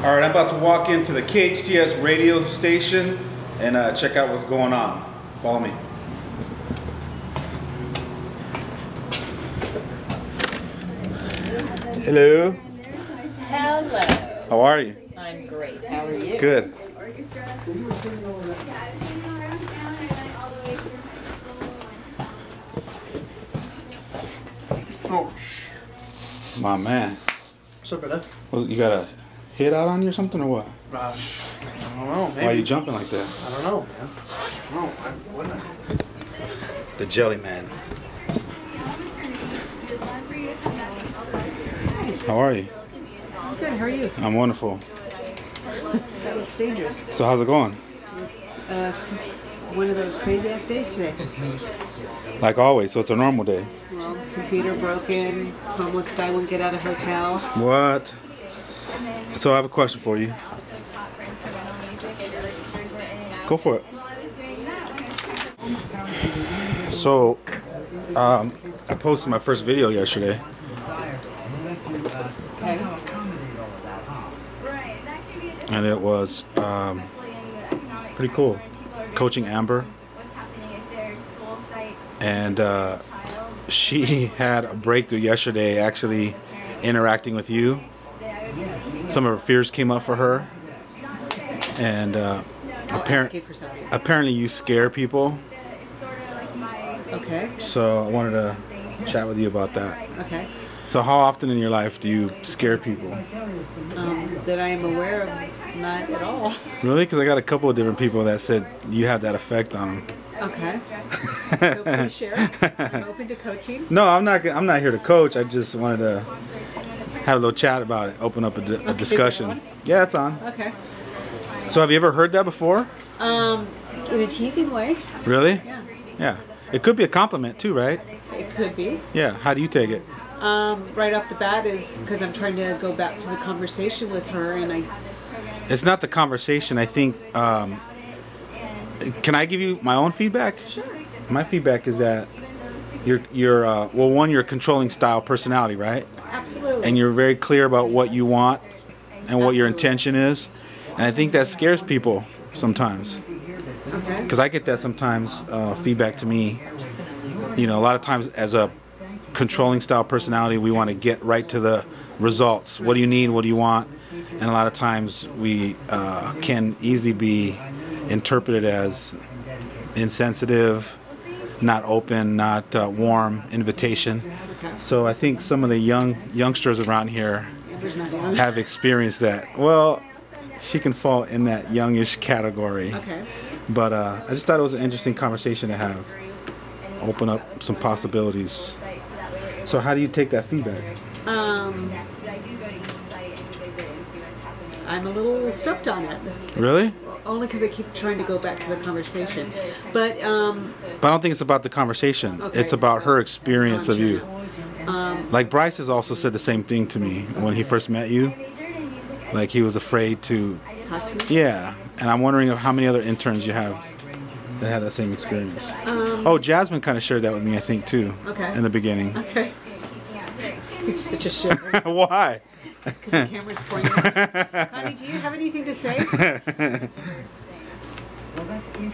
All right, I'm about to walk into the KHTS radio station and check out what's going on. Follow me. Hello. Hello. How are you? I'm great. How are you? Good. Oh, My man. what's up, brother? Well, you got a hit out on you or something or what? I don't know, maybe. Why are you jumping like that? I don't know, man. I don't know. I wouldn't. The Jelly Man. How are you? Good, how are you? I'm wonderful. That looks dangerous. So how's it going? It's one of those crazy ass days today. Like always, so it's a normal day. Well, computer broken, homeless guy wouldn't get out of hotel. What? So I have a question for you. Go for it. So, I posted my first video yesterday. Okay. And it was pretty cool. Coaching Amber. And she had a breakthrough yesterday actually interacting with you. Some of her fears came up for her. And apparently you scare people. Okay. So I wanted to chat with you about that. Okay. So how often in your life do you scare people? That I am aware of, not at all. Really? Because I got a couple of different people that said you have that effect on them. Okay. So please share. I'm open to coaching. No, I'm not here to coach. I just wanted to have a little chat about it, open up a discussion. Is it on? Yeah, it's on. Okay. So have you ever heard that before? In a teasing way. Really? Yeah. Yeah. It could be a compliment too, right? It could be. Yeah. How do you take it? Right off the bat is because I'm trying to go back to the conversation with her, and It's not the conversation. I think. Can I give you my own feedback? Sure. My feedback is that you're well, one, you're a controlling style personality, right? Absolutely. And you're very clear about what you want and what your Absolutely. intention is. And I think that scares people sometimes. Okay. Because I get that sometimes, feedback to me. You know, a lot of times as a controlling style personality, we want to get right to the results. What do you need? What do you want? And a lot of times we can easily be interpreted as insensitive, not open, not warm invitation. So I think some of the youngsters around here have experienced that. Well, she can fall in that youngish category. Okay. But I just thought it was an interesting conversation to have. Open up some possibilities. So how do you take that feedback? I'm a little stumped on it. Really? Only because I keep trying to go back to the conversation. But But I don't think it's about the conversation. Okay. It's about her experience of you. Like Bryce has also said the same thing to me when he first met you. Like he was afraid to. talk to me. Yeah, and I'm wondering how many other interns you have that have that same experience. Oh, Jasmine kind of shared that with me, I think, too. Okay. In the beginning. Okay. You're such a shit. Why? Because the camera's pointing out. Connie, do you have anything to say?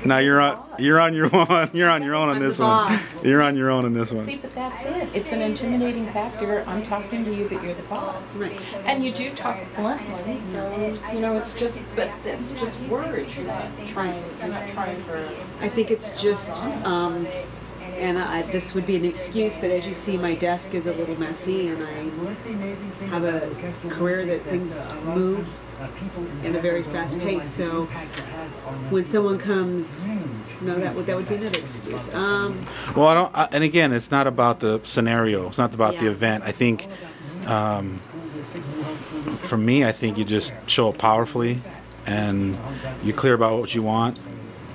No, you're on your own. You're on your own on I'm this the one. boss. You're on your own on this one. See, but that's it. It's an intimidating factor. I'm talking to you, but you're the boss. Right. And you do talk bluntly, so it's, you know, it's just, but it's just words. You're not trying for. I think it's just, and this would be an excuse, but as you see, my desk is a little messy, and I have a career that things move in a very fast pace. So when someone comes, no, that would be another excuse. Well, I don't. And again, it's not about the scenario. It's not about the Yeah. event. I think, for me, I think you just show up powerfully, and you're clear about what you want,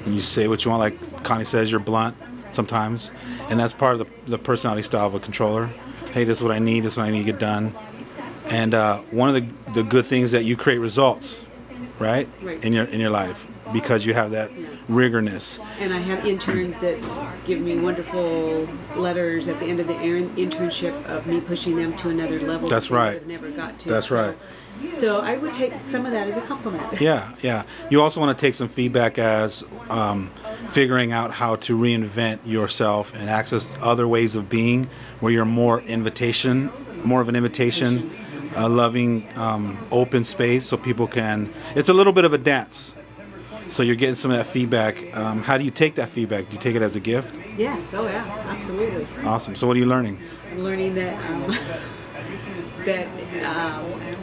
and you say what you want. Like Connie says, you're blunt sometimes, and that's part of the personality style of a controller. Hey, this is what I need. This is what I need to get done. And one of the good things that you create results, right? Right. In your life, because you have that rigorness. And I have interns that give me wonderful letters at the end of the internship of me pushing them to another level. That's that they right. would have never got to. That's right. So I would take some of that as a compliment. Yeah, yeah. You also want to take some feedback as figuring out how to reinvent yourself and access other ways of being where you're more of an invitation, loving, open space so people can. It's a little bit of a dance. So you're getting some of that feedback. How do you take that feedback? Do you take it as a gift? Yes. Oh yeah. Absolutely. Awesome. So what are you learning? I'm learning that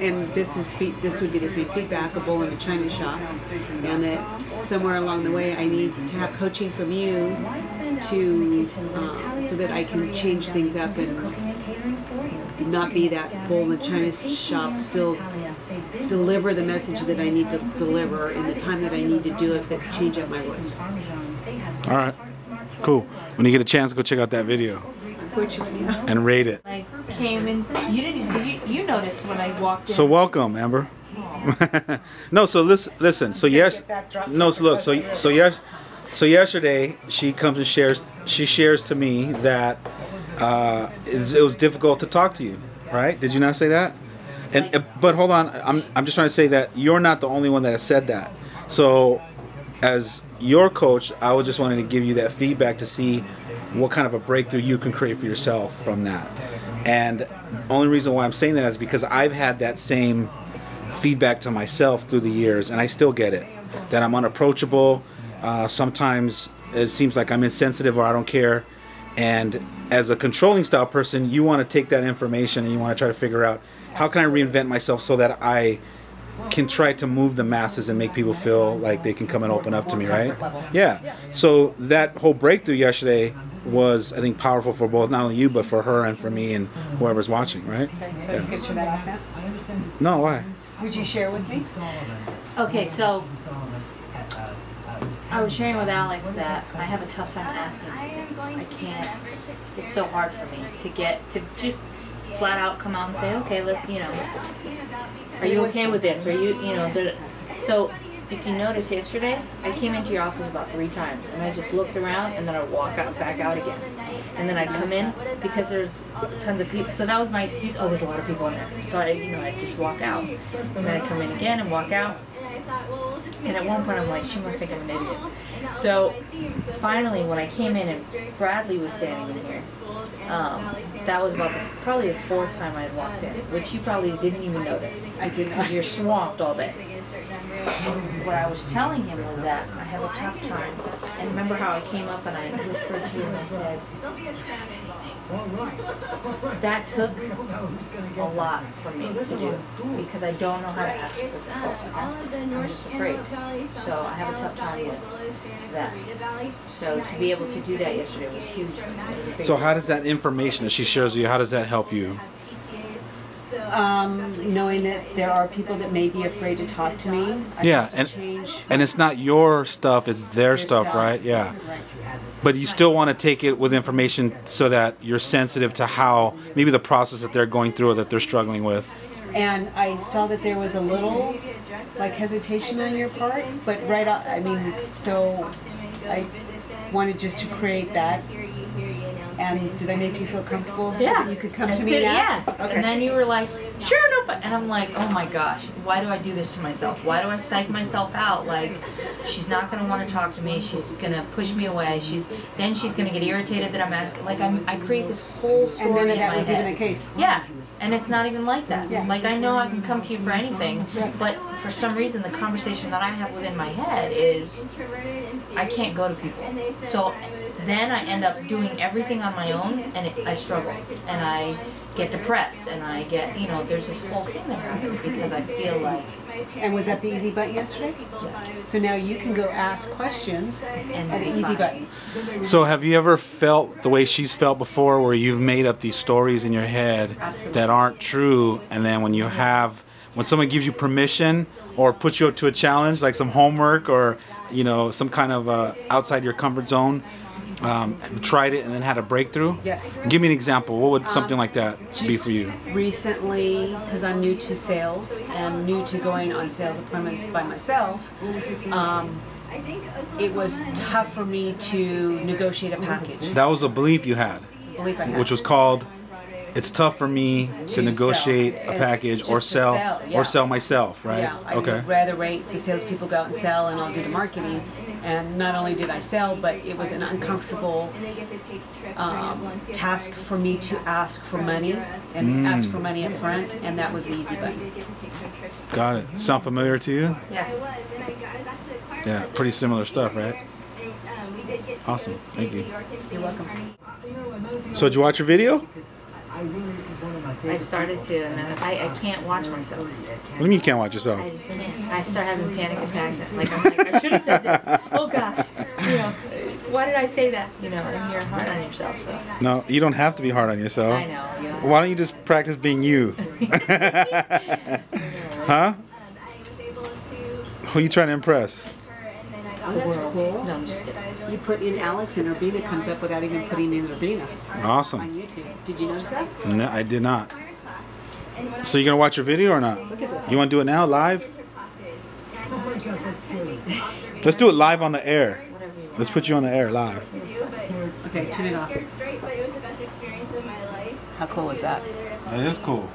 and this would be the same feedback, a bowl in a china shop, and that somewhere along the way I need to have coaching from you to so that I can change things up and not be that bowl in a china shop, still deliver the message that I need to deliver in the time that I need to do it, but change up my words. All right. Cool. When you get a chance, go check out that video and rate it. I came in. You noticed when I walked in? So welcome, Amber. No, so listen. So yes, no. So look. So yesterday she comes and shares. She shares to me that it was difficult to talk to you. Right? Did you not say that? And but hold on. I'm just trying to say that you're not the only one that has said that. So as your coach, I was just wanting to give you that feedback to see what kind of a breakthrough you can create for yourself from that. And the only reason why I'm saying that is because I've had that same feedback to myself through the years, and I still get it, that I'm unapproachable. Sometimes it seems like I'm insensitive or I don't care. And as a controlling style person, you want to take that information and you want to try to figure out how can I reinvent myself so that I can try to move the masses and make people feel like they can come and open up to me, right? Yeah. So that whole breakthrough yesterday was, I think, powerful for both, not only you, but for her and for me and whoever's watching, right? Okay, so you could turn that off now? No, why? Would you share with me? Okay, so I was sharing with Alex that I have a tough time asking for things. I can't. It's so hard for me to just flat out come out and say, okay, are you okay with this? Are you, so if you notice yesterday, I came into your office about 3 times and I just looked around and then I'd walk back out again. And then I'd come in because there's tons of people. So that was my excuse. Oh, there's a lot of people in there. So I'd just walk out. And then I'd come in again and walk out. And at one point I'm like, she must think I'm an idiot. So finally when I came in and Bradley was standing in here, that was about probably the 4th time I had walked in, which you probably didn't even notice. I didn't, because you're swamped all day. What I was telling him was that I have a tough time. And remember how I came up and I whispered to you and I said, do you have anything? That took a lot for me to do because I don't know how to ask for things. I'm just afraid. So I have a tough time with that. So to be able to do that yesterday was huge for me. It was a big So how does that information that she shares with you, how does that help you? Knowing that there are people that may be afraid to talk to me. And it's not your stuff, it's their stuff, right? Yeah. Right. But you still want to take it with information so that you're sensitive to how maybe the process that they're going through or that they're struggling with. And I saw that there was a little hesitation on your part, but so I wanted just to create that. And did I make you feel comfortable so that you could come to me and ask? Yeah. Okay. And then you were like, sure, no. And I'm like, oh my gosh, why do I do this to myself? Why do I psych myself out? Like, she's not going to want to talk to me. She's going to push me away. Then she's going to get irritated that I'm asking. Like, I create this whole story in my head. And none of that was even the case. Yeah. And it's not even like that. Yeah. Like, I know I can come to you for anything, but for some reason the conversation that I have within my head is I can't go to people. So then I end up doing everything on my own, and I struggle, and I get depressed, and I get, there's this whole thing that happens because I feel like... And was that the easy button yesterday? Yeah. So now you can go ask questions And at the be easy fine. button. So have you ever felt the way she's felt before where you've made up these stories in your head that aren't true, and then when someone gives you permission or puts you up to a challenge, like some homework or, some kind of outside your comfort zone, tried it and then had a breakthrough? Yes. Give me an example. What would something like that be for you? Recently, because I'm new to sales and new to going on sales appointments by myself, it was tough for me to negotiate a package. That was a belief you had, Belief I had. which was called, it's tough for me to negotiate sell. a package It's or just to sell, yeah. or sell myself, right? Yeah, I Okay. would rather rate the salespeople go out and sell, and I'll do the marketing. And not only did I sell, but it was an uncomfortable task for me to ask for money and ask for money up front, and that was the easy button. Got it. Sound familiar to you? Yes. Yeah, pretty similar stuff, right? Awesome. Thank you. You're welcome. So did you watch your video? I started to, and then I can't watch myself. What do you mean you can't watch yourself? I start having panic attacks. Like I'm like, I should have said this. Oh gosh, you know, why did I say that? You know, and you're hard on yourself. So No, you don't have to be hard on yourself. I know. You know. Why don't you just practice being you? Huh? Who are you trying to impress? Oh, that's cool. No, I'm just kidding. You put in Alex and Urbina comes up without even putting in Urbina on Awesome. YouTube. Did you notice that? No, I did not. So you gonna watch your video or not? Look at this. You want to do it now, live? Let's do it live on the air. Let's put you on the air live. Okay, turn it off. How cool is that? That is cool.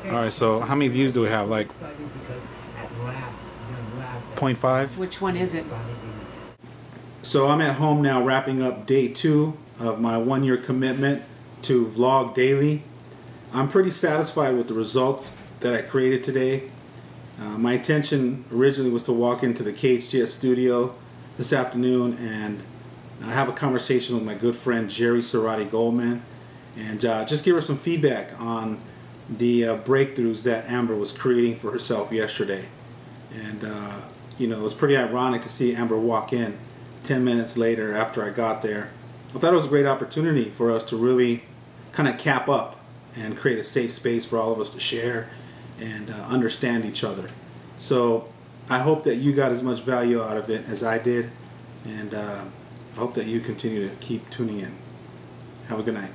All right, so how many views do we have? Like 0.5? Which one is it? So I'm at home now wrapping up day 2 of my 1-year commitment to vlog daily. I'm pretty satisfied with the results that I created today. My intention originally was to walk into the KHTS studio this afternoon and have a conversation with my good friend Jeri Seratti-Goldman and just give her some feedback on the breakthroughs that Amber was creating for herself yesterday. And you know, it was pretty ironic to see Amber walk in 10 minutes later after I got there. I thought it was a great opportunity for us to really kind of cap up and create a safe space for all of us to share and understand each other. So I hope that you got as much value out of it as I did, and I hope that you continue to keep tuning in. Have a good night.